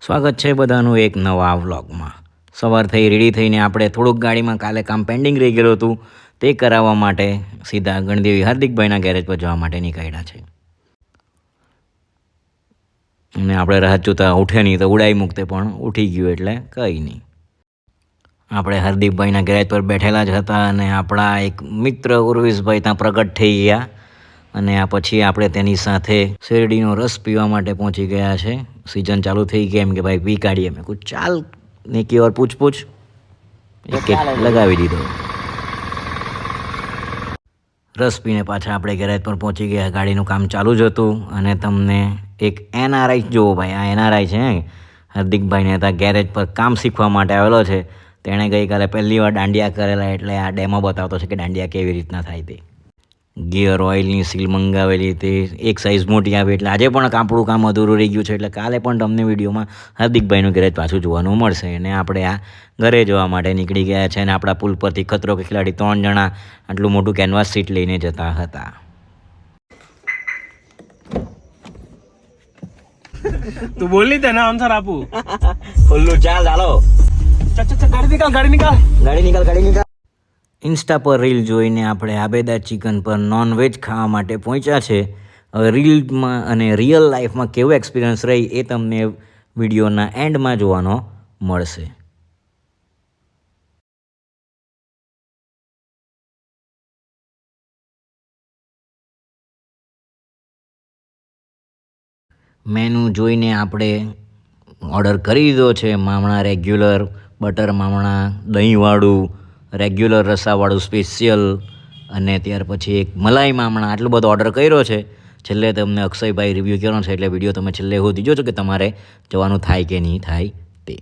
સ્વાગત છે બધાનું એક નવા વ્લોગમાં. સવાર થઈ રેડી થઈને આપણે થોડુંક ગાડીમાં કાલે કામ પેન્ડિંગ રહી ગયેલું હતું તે કરાવવા માટે સીધા ગણદેવી હાર્દિકભાઈના ગેરેજ પર જવા માટે નીકળ્યા છે. અને આપણે રાહ જોતા ઉઠે નહીં તો ઉડાઈ મૂકતે, પણ ઉઠી ગયું એટલે કંઈ નહીં. આપણે હાર્દિકભાઈના ગેરેજ પર બેઠેલા જ હતા અને આપણા એક મિત્ર ઉર્વેશભાઈ ત્યાં પ્રગટ થઈ ગયા અને આ પછી આપણે તેની સાથે શેરડીનો રસ પીવા માટે પહોંચી ગયા છે. सीजन चालू थी गई एम के भाई पी काढ़िए मैं कुछ चाल ने की और पूछ एक लगावी दीधो. रस पीने पाछा આપણે ગેરેજ પર પહોંચી ગયા. ગાડીનું કામ ચાલુ જ હતું અને તમને એક એનઆરઆઈ જોવો ભાઈ, આ એનઆરઆઈ છે હાર્દિકભાઈને ત્યાં ગેરેજ પર કામ શીખવા માટે આવેલો છે. તેણે ગઈકાલે પહેલી વાર દાંડિયા કરેલા એટલે આ ડેમો બતાવતો છે કે દાંડિયા કેવી રીતના થાય તે. ગિયર ઓઇલની સીલ મંગાવેલી તે એક સાઇઝ મોટી આવી એટલે આજે પણ આપણું કામ અધૂરું રહી ગયું છે. એટલે કાલે પણ તમને વિડીયોમાં હાર્દિકભાઈનું ગેરેજ પાછું જોવાનું મળશે. અને આપણે આ ઘરે જવા માટે નીકળી ગયા છે અને આપણા પુલ પરથી ખતરો કે ખિલાડી 3 જણા આટલું મોટું કેનવાસ સીટ લઈને જતા હતા. તું બોલી તેના આન્સર આપું. ખુલ્લું ચાલ ચાલો. ગાડી નીકાળ. ઇન્સ્ટા પર રીલ જોઈને આપણે આબેદા ચિકન પર નોનવેજ ખાવા માટે પહોંચ્યા છે. હવે રીલમાં અને રિયલ લાઈફમાં કેવો એક્સપિરિયન્સ રહી એ તમને વિડીયોના એન્ડમાં જોવાનો મળશે. મેનુ જોઈને આપણે ઓર્ડર કરી દીધો છે. મામણા રેગ્યુલર, બટર મામણા, દહીંવાળું, રેગ્યુલર રસાવાળું સ્પેશિયલ અને ત્યાર પછી એક મલાઈ મામણા, આટલું બધું ઓર્ડર કર્યો છે. છેલ્લે તમને અક્ષયભાઈ રિવ્યૂ કરવાનો છે એટલે વિડીયો તમે છેલ્લે સુધી જોજો કે તમારે જવાનું થાય કે નહીં થાય તે.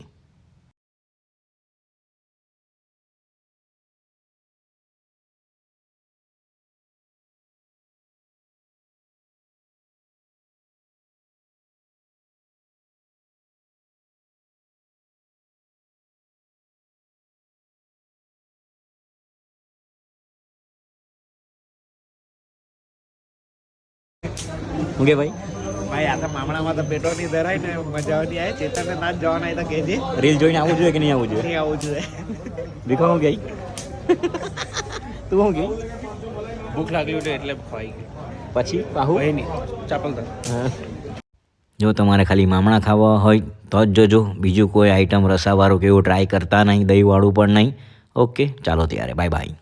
ઓકે ભાઈ ભાઈ આ તો મામણામાં તો પેટો ની ધરાય ને મજા આવતી આવે. ચેતનને ના જ જવાના તો કહેજે. રીલ જોઈને આવવું જોઈએ કે નહીં આવવું જોઈએ? નહીં આવું જોઈએ. દેખો હું ગઈ તું હું ગઈ ભૂખ લાગલી છે એટલે ખાઈ ગઈ. પછી પાહુ ભાઈ નહીં ચાપલ તો. જો તમારે ખાલી મામણા ખાવા હોય તો જ જોજો. બીજું કોઈ આઈટમ રસાવાળું કે એવું ટ્રાય કરતા નહીં, દહીંવાળું પણ નહીં. ઓકે ચાલો ત્યારે બાય બાય.